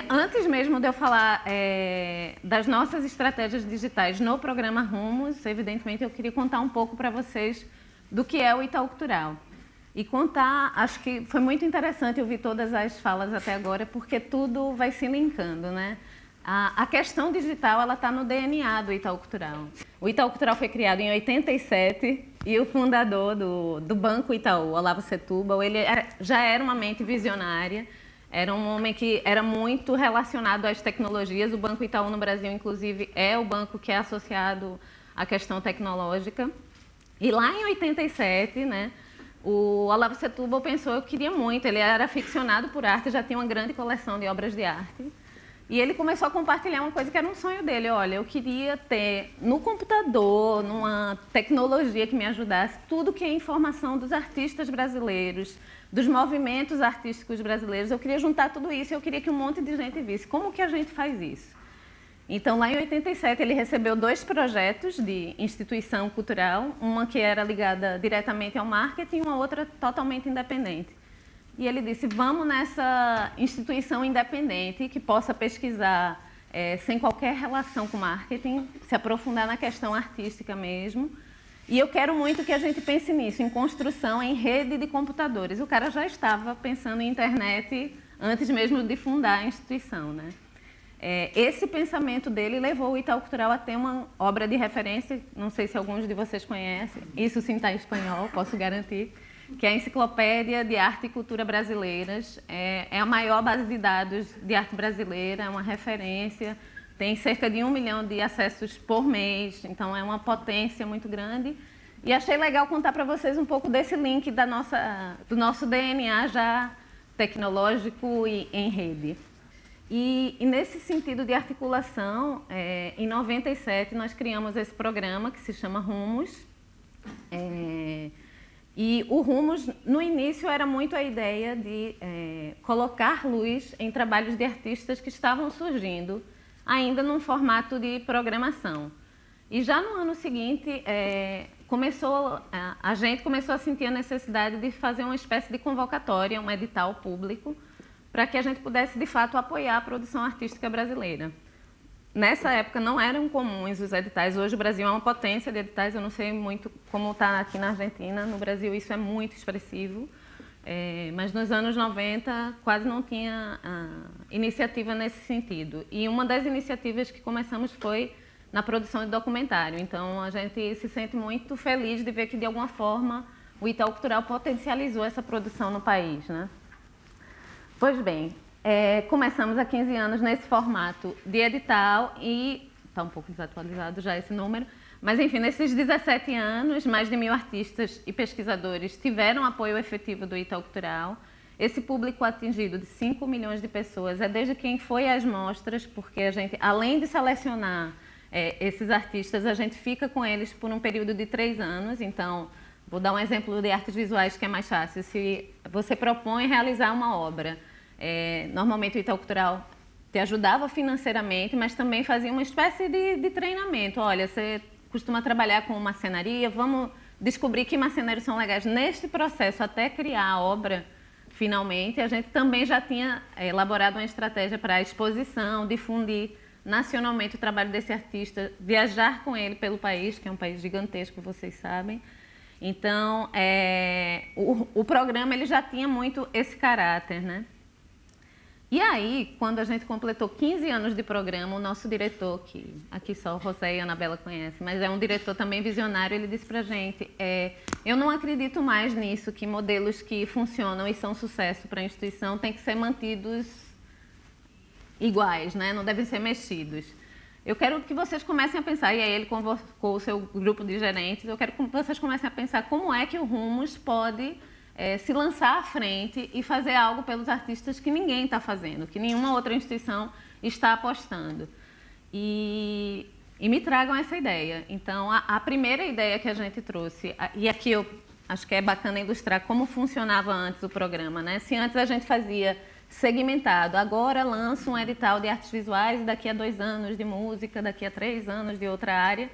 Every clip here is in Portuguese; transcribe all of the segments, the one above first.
Antes mesmo de eu falar das nossas estratégias digitais no programa Rumos, evidentemente eu queria contar um pouco para vocês do que é o Itaú Cultural. E contar, acho que foi muito interessante ouvir todas as falas até agora, porque tudo vai se linkando, né? A questão digital, ela está no DNA do Itaú Cultural. O Itaú Cultural foi criado em 87 e o fundador do Banco Itaú, Olavo Setúbal, ele já era uma mente visionária, era um homem que era muito relacionado às tecnologias. O Banco Itaú no Brasil, inclusive, é o banco que é associado à questão tecnológica. E lá em 87, né, o Olavo Setúbal pensou, eu queria muito, ele era aficionado por arte, já tinha uma grande coleção de obras de arte. E ele começou a compartilhar uma coisa que era um sonho dele. Olha, eu queria ter no computador, numa tecnologia que me ajudasse, tudo que é informação dos artistas brasileiros, dos movimentos artísticos brasileiros. Eu queria juntar tudo isso e eu queria que um monte de gente visse. Como que a gente faz isso? Então, lá em 87, ele recebeu 2 projetos de instituição cultural, uma que era ligada diretamente ao marketing e uma outra totalmente independente. E ele disse, vamos nessa instituição independente que possa pesquisar sem qualquer relação com marketing, se aprofundar na questão artística mesmo. E eu quero muito que a gente pense nisso, em construção em rede de computadores. O cara já estava pensando em internet antes mesmo de fundar a instituição, né? Esse pensamento dele levou o Itaú Cultural a ter uma obra de referência, não sei se alguns de vocês conhecem, isso sim está em espanhol, posso garantir, que é a Enciclopédia de Arte e Cultura Brasileiras. É a maior base de dados de arte brasileira, é uma referência, tem cerca de 1 milhão de acessos por mês, então é uma potência muito grande. E achei legal contar para vocês um pouco desse link do nosso DNA já tecnológico e em rede. E nesse sentido de articulação, em 97 nós criamos esse programa que se chama Rumos. E o Rumos, no início, era muito a ideia de colocar luz em trabalhos de artistas que estavam surgindo, ainda num formato de programação. E já no ano seguinte, a gente começou a sentir a necessidade de fazer uma espécie de convocatória, um edital público, para que a gente pudesse, de fato, apoiar a produção artística brasileira. Nessa época não eram comuns os editais. Hoje o Brasil é uma potência de editais. Eu não sei muito como está aqui na Argentina. No Brasil isso é muito expressivo. Mas nos anos 90 quase não tinha iniciativa nesse sentido. E uma das iniciativas que começamos foi na produção de documentário. Então a gente se sente muito feliz de ver que, de alguma forma, o Itaú Cultural potencializou essa produção no país, né? Pois bem, começamos há 15 anos nesse formato de edital e está um pouco desatualizado já esse número, mas enfim, nesses 17 anos, mais de 1000 artistas e pesquisadores tiveram apoio efetivo do Itaú Cultural. Esse público atingido de 5 milhões de pessoas é desde quem foi às mostras, porque a gente, além de selecionar esses artistas, a gente fica com eles por um período de 3 anos, então vou dar um exemplo de artes visuais que é mais fácil. Se você propõe realizar uma obra, normalmente o Itaú Cultural te ajudava financeiramente, mas também fazia uma espécie de treinamento. Olha, você costuma trabalhar com marcenaria, vamos descobrir que marceneiros são legais. Neste processo, até criar a obra, finalmente, a gente também já tinha elaborado uma estratégia para a exposição, difundir nacionalmente o trabalho desse artista, viajar com ele pelo país, que é um país gigantesco, vocês sabem. Então, o programa ele já tinha muito esse caráter, né? E aí, quando a gente completou 15 anos de programa, o nosso diretor, que aqui só o José e a Anabela conhecem, mas é um diretor também visionário, ele disse pra gente, eu não acredito mais nisso, que modelos que funcionam e são sucesso para a instituição têm que ser mantidos iguais, né? Não devem ser mexidos. Eu quero que vocês comecem a pensar, e aí ele convocou o seu grupo de gerentes, eu quero que vocês comecem a pensar como é que o Rumos pode se lançar à frente e fazer algo pelos artistas que ninguém está fazendo, que nenhuma outra instituição está apostando. E me tragam essa ideia. Então, a primeira ideia que a gente trouxe, e aqui eu acho que é bacana ilustrar como funcionava antes o programa, né? Se antes a gente fazia segmentado, agora lança um edital de artes visuais, daqui a 2 anos de música, daqui a 3 anos de outra área,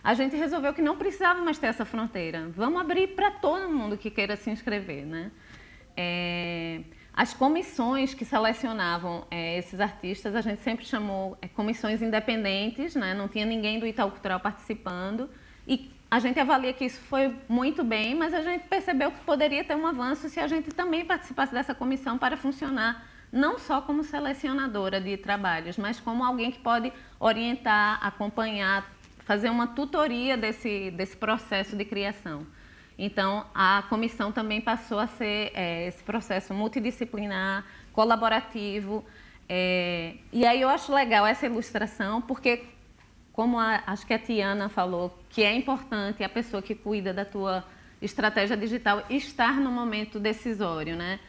a gente resolveu que não precisava mais ter essa fronteira. Vamos abrir para todo mundo que queira se inscrever, né? As comissões que selecionavam esses artistas, a gente sempre chamou comissões independentes, né? Não tinha ninguém do Itaú Cultural participando. E a gente avalia que isso foi muito bem, mas a gente percebeu que poderia ter um avanço se a gente também participasse dessa comissão para funcionar não só como selecionadora de trabalhos, mas como alguém que pode orientar, acompanhar, fazer uma tutoria desse processo de criação. Então, a comissão também passou a ser esse processo multidisciplinar, colaborativo. E aí eu acho legal essa ilustração, porque, como acho que a Tiana falou, que é importante a pessoa que cuida da tua estratégia digital estar no momento decisório, né?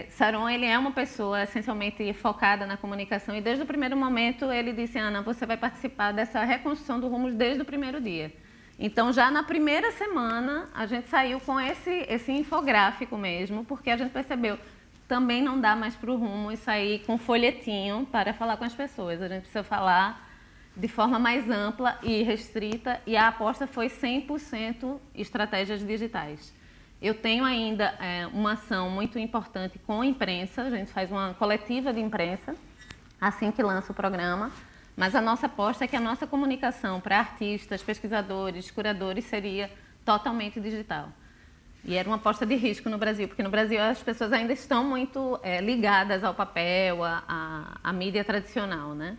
Saron, ele é uma pessoa essencialmente focada na comunicação e desde o primeiro momento ele disse: Ana, você vai participar dessa reconstrução do Rumos desde o primeiro dia. Então, já na primeira semana, a gente saiu com esse infográfico mesmo, porque a gente percebeu também não dá mais para o Rumos sair com folhetinho para falar com as pessoas. A gente precisa falar de forma mais ampla e restrita, e a aposta foi 100% estratégias digitais. Eu tenho ainda uma ação muito importante com a imprensa, a gente faz uma coletiva de imprensa assim que lança o programa, mas a nossa aposta é que a nossa comunicação para artistas, pesquisadores, curadores seria totalmente digital. E era uma aposta de risco no Brasil, porque no Brasil as pessoas ainda estão muito ligadas ao papel, à mídia tradicional, né?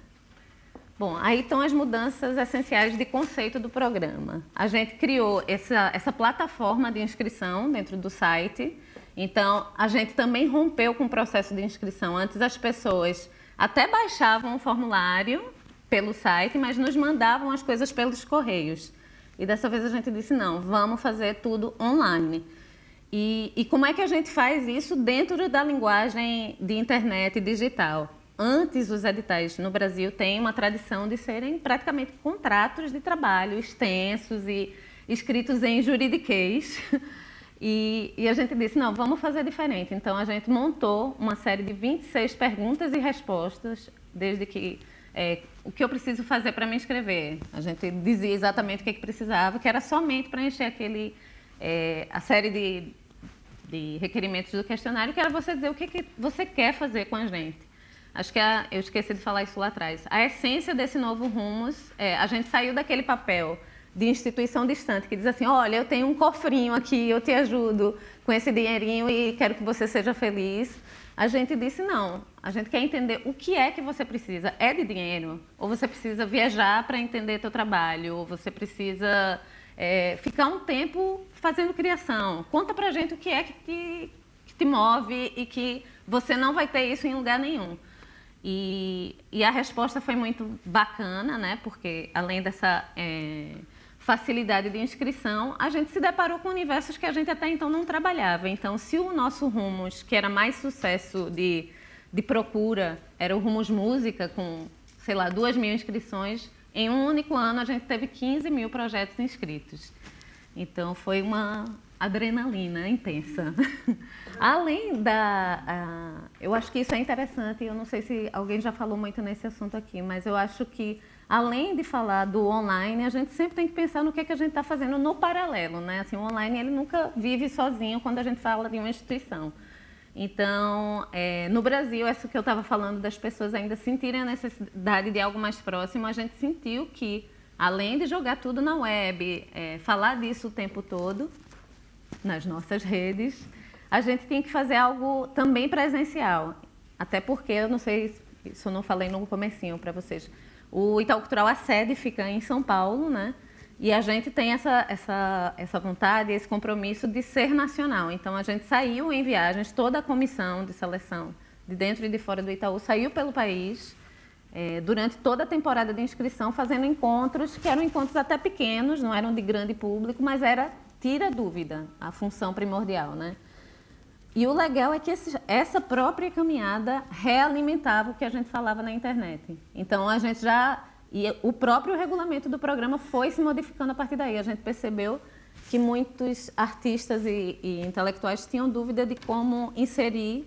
Bom, aí estão as mudanças essenciais de conceito do programa. A gente criou essa plataforma de inscrição dentro do site. Então, a gente também rompeu com o processo de inscrição. Antes, as pessoas até baixavam o formulário pelo site, mas nos mandavam as coisas pelos correios. E dessa vez a gente disse, não, vamos fazer tudo online. E como é que a gente faz isso dentro da linguagem de internet digital? Antes, os editais no Brasil têm uma tradição de serem praticamente contratos de trabalho extensos e escritos em juridiquês. E a gente disse, não, vamos fazer diferente. Então, a gente montou uma série de 26 perguntas e respostas, desde que o que eu preciso fazer para me inscrever. A gente dizia exatamente o que precisava, que era somente preencher a série de requerimentos do questionário, que era você dizer o que você quer fazer com a gente. Acho que eu esqueci de falar isso lá atrás. A essência desse novo Rumos, a gente saiu daquele papel de instituição distante, que diz assim, olha, eu tenho um cofrinho aqui, eu te ajudo com esse dinheirinho e quero que você seja feliz. A gente disse, não, a gente quer entender o que é que você precisa. É de dinheiro? Ou você precisa viajar para entender teu trabalho? Ou você precisa ficar um tempo fazendo criação? Conta pra gente o que é que te move e que você não vai ter isso em lugar nenhum. E a resposta foi muito bacana, né? Porque além dessa facilidade de inscrição, a gente se deparou com universos que a gente até então não trabalhava. Então, se o nosso Rumos, que era mais sucesso de procura, era o Rumos Música, com, sei lá, 2.000 inscrições, em um único ano a gente teve 15.000 projetos inscritos. Então, foi uma adrenalina intensa. Além eu acho que isso é interessante, eu não sei se alguém já falou muito nesse assunto aqui, mas eu acho que, além de falar do online, a gente sempre tem que pensar no que a gente está fazendo no paralelo, né? Assim, o online, ele nunca vive sozinho quando a gente fala de uma instituição. Então, no Brasil, essa que eu estava falando das pessoas ainda sentirem a necessidade de algo mais próximo, a gente sentiu que, além de jogar tudo na web, falar disso o tempo todo, nas nossas redes, a gente tinha que fazer algo também presencial. Até porque, eu não sei, isso eu não falei no comecinho para vocês, o Itaú Cultural, a sede fica em São Paulo, né? E a gente tem essa vontade, esse compromisso de ser nacional. Então, a gente saiu em viagens, toda a comissão de seleção, de dentro e de fora do Itaú, saiu pelo país, durante toda a temporada de inscrição, fazendo encontros, que eram encontros até pequenos, não eram de grande público, mas era tira dúvida, a função primordial, né? E o legal é que essa própria caminhada realimentava o que a gente falava na internet. Então, a gente e o próprio regulamento do programa foi se modificando a partir daí. A gente percebeu que muitos artistas e intelectuais tinham dúvida de como inserir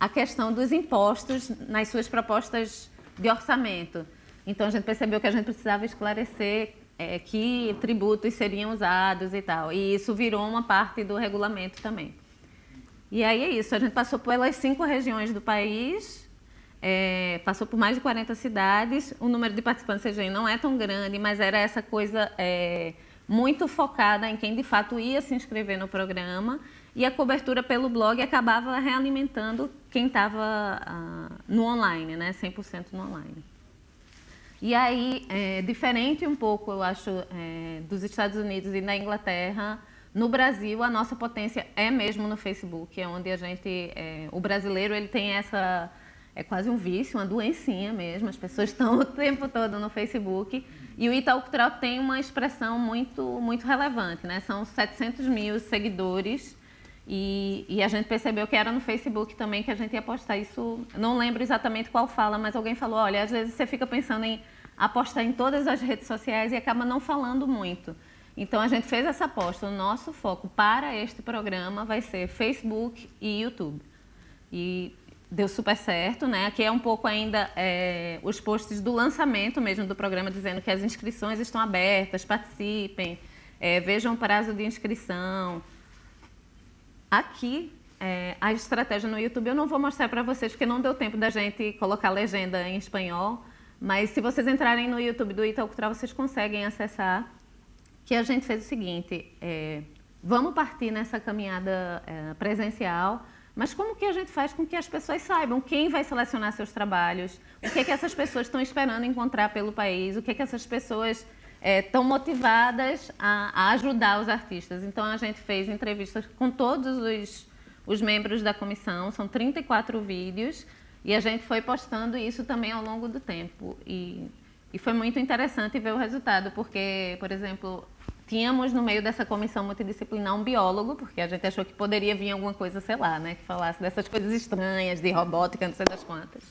a questão dos impostos nas suas propostas de orçamento. Então, a gente percebeu que a gente precisava esclarecer que tributos seriam usados e tal. E isso virou uma parte do regulamento também. E aí é isso, a gente passou pelas 5 regiões do país, passou por mais de 40 cidades, o número de participantes CGI não é tão grande, mas era essa coisa muito focada em quem de fato ia se inscrever no programa, e a cobertura pelo blog acabava realimentando quem estava no online, né? 100% no online. E aí, diferente um pouco, eu acho, dos Estados Unidos e da Inglaterra, no Brasil a nossa potência é mesmo no Facebook, é onde a gente, o brasileiro ele tem essa, é quase um vício, uma doencinha mesmo, as pessoas estão o tempo todo no Facebook, e o Itaú Cultural tem uma expressão muito relevante, né? São 700 mil seguidores, e a gente percebeu que era no Facebook também que a gente ia postar isso. Não lembro exatamente qual fala, mas alguém falou, olha, às vezes você fica pensando em apostar em todas as redes sociais e acaba não falando muito. Então a gente fez essa aposta, o nosso foco para este programa vai ser Facebook e YouTube. E deu super certo, né? Aqui é um pouco ainda os posts do lançamento mesmo do programa, dizendo que as inscrições estão abertas, participem, vejam o prazo de inscrição. Aqui, a estratégia no YouTube eu não vou mostrar para vocês, porque não deu tempo da gente colocar legenda em espanhol, mas se vocês entrarem no YouTube do Itaú Cultural, vocês conseguem acessar, que a gente fez o seguinte, vamos partir nessa caminhada presencial, mas como que a gente faz com que as pessoas saibam quem vai selecionar seus trabalhos, o que é que essas pessoas estão esperando encontrar pelo país, o que é que essas pessoas estão motivadas a ajudar os artistas. Então, a gente fez entrevistas com todos os membros da comissão, são 34 vídeos, e a gente foi postando isso também ao longo do tempo. E foi muito interessante ver o resultado, porque, por exemplo, tínhamos no meio dessa comissão multidisciplinar um biólogo, porque a gente achou que poderia vir alguma coisa, sei lá, né, que falasse dessas coisas estranhas, de robótica, não sei das quantas.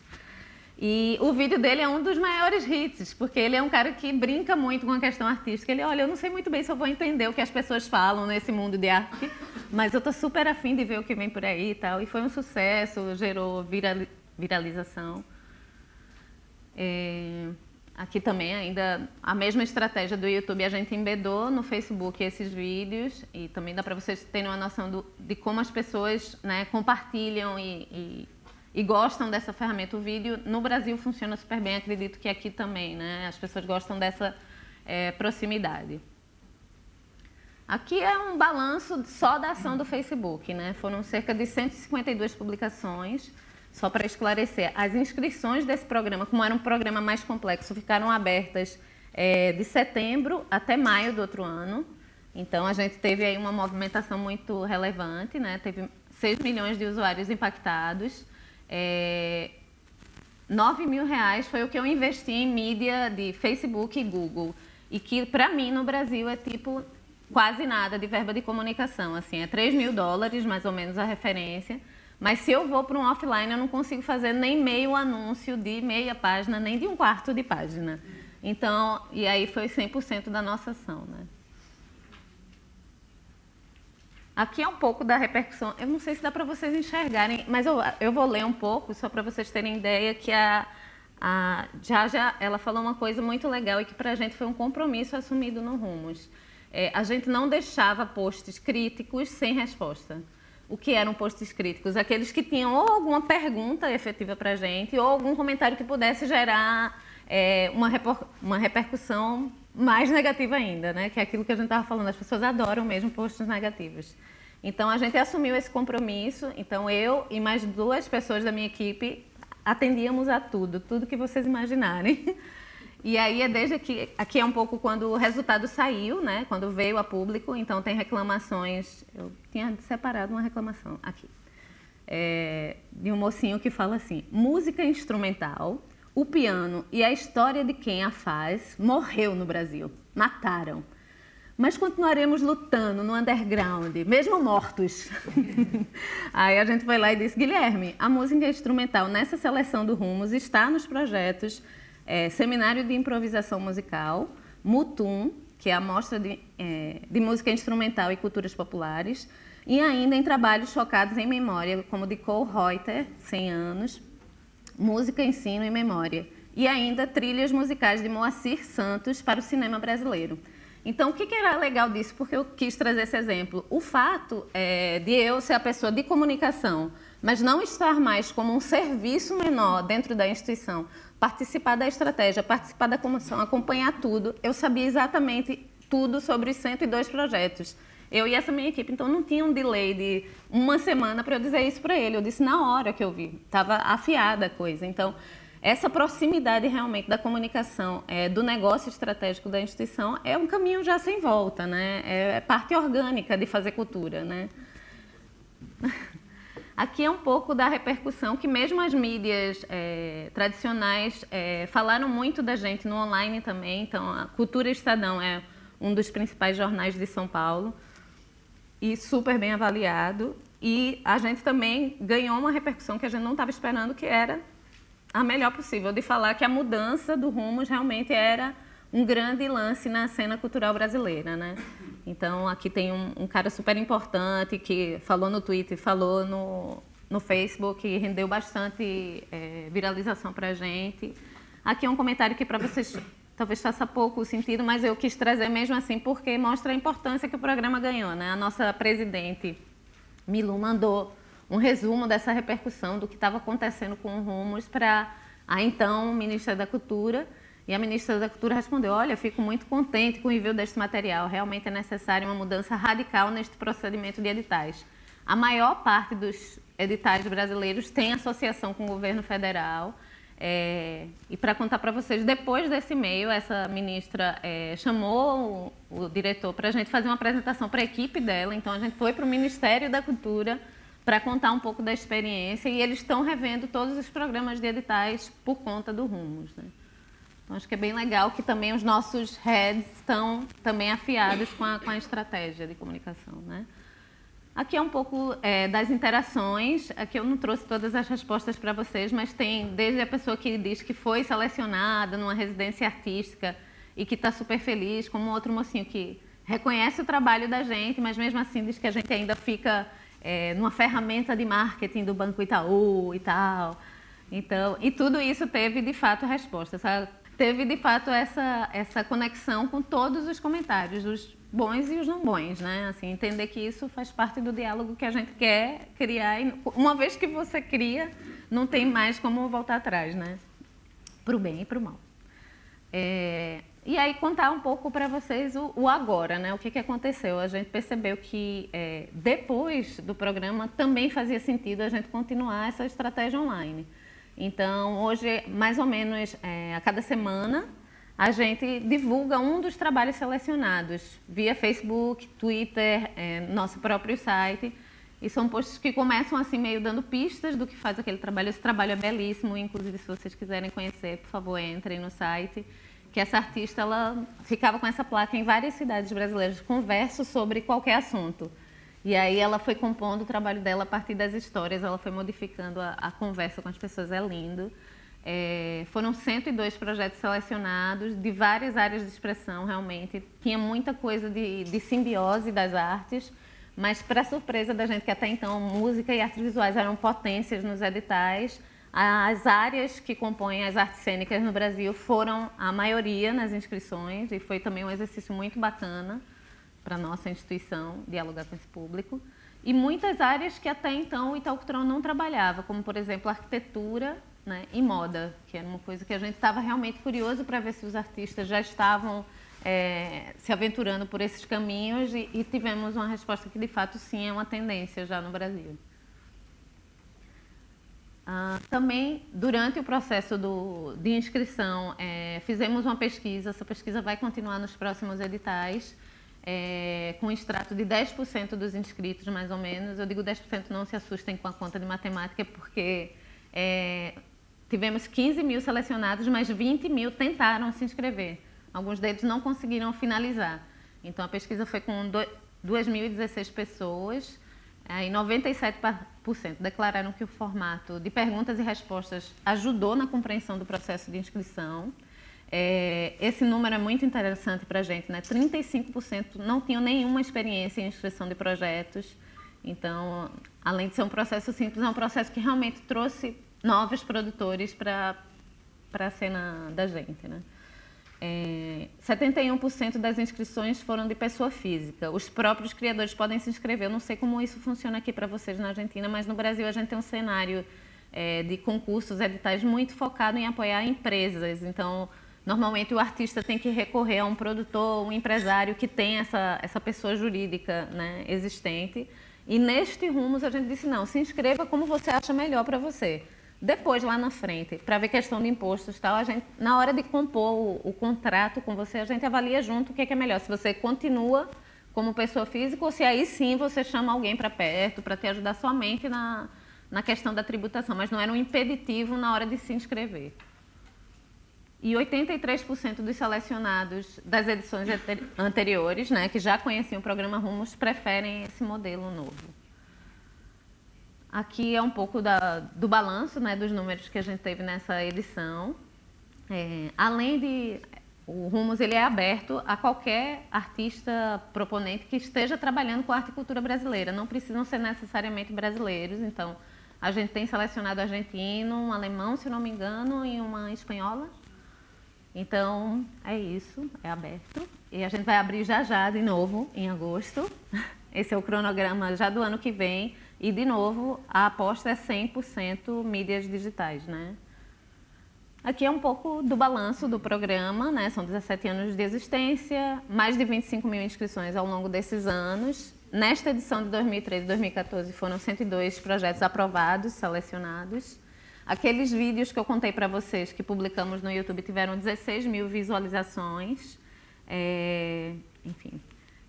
E o vídeo dele é um dos maiores hits, porque ele é um cara que brinca muito com a questão artística. Ele, olha, eu não sei muito bem se eu vou entender o que as pessoas falam nesse mundo de arte, mas eu tô super afim de ver o que vem por aí e tal. E foi um sucesso, gerou viralização. Aqui também ainda a mesma estratégia do YouTube, a gente embedou no Facebook esses vídeos, e também dá para vocês terem uma noção de como as pessoas, né, compartilham e gostam dessa ferramenta. O vídeo no Brasil funciona super bem, acredito que aqui também, né? As pessoas gostam dessa proximidade. Aqui é um balanço só da ação do Facebook, né? Foram cerca de 152 publicações, só para esclarecer. As inscrições desse programa, como era um programa mais complexo, ficaram abertas de setembro até maio do outro ano. Então, a gente teve aí uma movimentação muito relevante, né? Teve 6 milhões de usuários impactados. 9 mil reais foi o que eu investi em mídia de Facebook e Google, e que para mim no Brasil é tipo quase nada de verba de comunicação, assim, é 3 mil dólares mais ou menos a referência, mas se eu vou para um offline eu não consigo fazer nem meio anúncio de meia página, nem de um quarto de página. Então, e aí foi 100% da nossa ação, né? Aqui é um pouco da repercussão, eu não sei se dá para vocês enxergarem, mas eu vou ler um pouco, só para vocês terem ideia que já ela falou uma coisa muito legal e que para a gente foi um compromisso assumido no Rumos. A gente não deixava posts críticos sem resposta. O que eram posts críticos? Aqueles que tinham ou alguma pergunta efetiva para a gente, ou algum comentário que pudesse gerar uma repercussão mais negativa ainda, né? Que é aquilo que a gente estava falando, as pessoas adoram mesmo posts negativos. Então, a gente assumiu esse compromisso, então eu e mais 2 pessoas da minha equipe atendíamos a tudo que vocês imaginarem. E aí é desde aqui é um pouco quando o resultado saiu, né? Quando veio a público, então tem reclamações, eu tinha separado uma reclamação aqui, de um mocinho que fala assim: música instrumental, o piano e a história de quem a faz morreu no Brasil, mataram. Mas continuaremos lutando no underground, mesmo mortos. Aí a gente foi lá e disse: Guilherme, a música instrumental nessa seleção do Rumos está nos projetos Seminário de Improvisação Musical, Mutum, que é a mostra de música instrumental e culturas populares, e ainda em trabalhos focados em memória, como de Cole Reuter, 100 anos, Música, Ensino e Memória, e ainda trilhas musicais de Moacir Santos para o cinema brasileiro. Então, o que era legal disso? Porque eu quis trazer esse exemplo. O fato de eu ser a pessoa de comunicação, mas não estar mais como um serviço menor dentro da instituição, participar da estratégia, participar da comissão, acompanhar tudo, eu sabia exatamente tudo sobre os 102 projetos. Eu e essa minha equipe, então não tinha um delay de uma semana para eu dizer isso para ele. Eu disse na hora que eu vi, estava afiada a coisa. Então, essa proximidade realmente da comunicação, do negócio estratégico da instituição, é um caminho já sem volta, né? É parte orgânica de fazer cultura, né? Aqui é um pouco da repercussão que mesmo as mídias tradicionais falaram muito da gente no online também. Então, a Cultura Estadão é um dos principais jornais de São Paulo e super bem avaliado. E a gente também ganhou uma repercussão que a gente não estava esperando, que era a melhor possível, de falar que a mudança do Rumos realmente era um grande lance na cena cultural brasileira, né? Então, aqui tem um cara super importante que falou no Twitter, falou no Facebook e rendeu bastante viralização para a gente. Aqui é um comentário que para vocês talvez faça pouco sentido, mas eu quis trazer mesmo assim porque mostra a importância que o programa ganhou, né? A nossa presidente, Milu, mandou um resumo dessa repercussão do que estava acontecendo com o Rumos para a então ministra da Cultura. E a ministra da Cultura respondeu: olha, fico muito contente com o envio deste material. Realmente é necessária uma mudança radical neste procedimento de editais. A maior parte dos editais brasileiros tem associação com o governo federal. E para contar para vocês, depois desse e-mail, essa ministra chamou o diretor para a gente fazer uma apresentação para a equipe dela. Então, a gente foi para o Ministério da Cultura para contar um pouco da experiência e eles estão revendo todos os programas de editais por conta do Rumos, né? Então, acho que é bem legal que também os nossos heads estão também afiados com a estratégia de comunicação, né? Aqui é um pouco das interações. Aqui eu não trouxe todas as respostas para vocês, mas tem desde a pessoa que diz que foi selecionada numa residência artística e que está super feliz, como outro mocinho que reconhece o trabalho da gente, mas mesmo assim diz que a gente ainda fica numa ferramenta de marketing do Banco Itaú e tal. Então, e tudo isso teve, de fato, resposta. Teve, de fato, essa conexão com todos os comentários, os bons e os não bons, né? Assim, entender que isso faz parte do diálogo que a gente quer criar. E uma vez que você cria, não tem mais como voltar atrás, né? Para o bem e para o mal. E aí, contar um pouco para vocês o agora, né? O que aconteceu? A gente percebeu que depois do programa também fazia sentido a gente continuar essa estratégia online. Então, hoje, mais ou menos a cada semana, a gente divulga um dos trabalhos selecionados via Facebook, Twitter, nosso próprio site. E são posts que começam assim meio dando pistas do que faz aquele trabalho. Esse trabalho é belíssimo, inclusive se vocês quiserem conhecer, por favor, entrem no site. Que essa artista, ela ficava com essa placa em várias cidades brasileiras, converso sobre qualquer assunto. E aí ela foi compondo o trabalho dela a partir das histórias, ela foi modificando a conversa com as pessoas, é lindo. Foram 102 projetos selecionados de várias áreas de expressão, realmente. Tinha muita coisa de simbiose das artes, mas para surpresa da gente, que até então música e artes visuais eram potências nos editais, as áreas que compõem as artes cênicas no Brasil foram a maioria nas inscrições e foi também um exercício muito bacana para a nossa instituição dialogar com esse público. E muitas áreas que até então o Itaú Cultural não trabalhava, como, por exemplo, arquitetura, né, e moda, que era uma coisa que a gente estava realmente curioso para ver se os artistas já estavam se aventurando por esses caminhos e tivemos uma resposta que, de fato, sim, é uma tendência já no Brasil. Também, durante o processo de inscrição, fizemos uma pesquisa. Essa pesquisa vai continuar nos próximos editais, com um extrato de 10% dos inscritos, mais ou menos. Eu digo 10%, não se assustem com a conta de matemática, porque tivemos 15 mil selecionados, mas 20 mil tentaram se inscrever. Alguns deles não conseguiram finalizar. Então, a pesquisa foi com 2.016 pessoas, e 97% declararam que o formato de perguntas e respostas ajudou na compreensão do processo de inscrição. Esse número é muito interessante para a gente, né? 35% não tinham nenhuma experiência em inscrição de projetos. Então, além de ser um processo simples, é um processo que realmente trouxe novos produtores para a cena da gente, né? 71% das inscrições foram de pessoa física. Os próprios criadores podem se inscrever. Eu não sei como isso funciona aqui para vocês na Argentina, mas no Brasil a gente tem um cenário de concursos, editais muito focado em apoiar empresas. Então, normalmente o artista tem que recorrer a um produtor, um empresário que tem essa pessoa jurídica, né, existente. E neste Rumos a gente disse, não, se inscreva como você acha melhor para você. Depois, lá na frente, para ver questão de impostos e tal, a gente, na hora de compor o contrato com você, a gente avalia junto o que é melhor. Se você continua como pessoa física ou se aí sim você chama alguém para perto para te ajudar somente na questão da tributação. Mas não era um impeditivo na hora de se inscrever. E 83% dos selecionados das edições anteriores, né, que já conheciam o programa Rumos, preferem esse modelo novo. Aqui é um pouco do balanço, né, dos números que a gente teve nessa edição. Além de... O Rumos ele é aberto a qualquer artista proponente que esteja trabalhando com a arte e cultura brasileira. Não precisam ser necessariamente brasileiros. Então, a gente tem selecionado argentino, um alemão, se não me engano, e uma espanhola. Então, é isso, é aberto. E a gente vai abrir já de novo, em agosto. Esse é o cronograma já do ano que vem. E, de novo, a aposta é 100% mídias digitais, né? Aqui é um pouco do balanço do programa, né? São 17 anos de existência, mais de 25 mil inscrições ao longo desses anos. Nesta edição de 2013 e 2014 foram 102 projetos aprovados, selecionados. Aqueles vídeos que eu contei para vocês que publicamos no YouTube tiveram 16 mil visualizações. Enfim,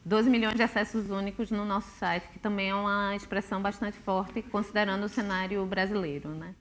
12 milhões de acessos únicos no nosso site, que também é uma expressão bastante forte, considerando o cenário brasileiro, né?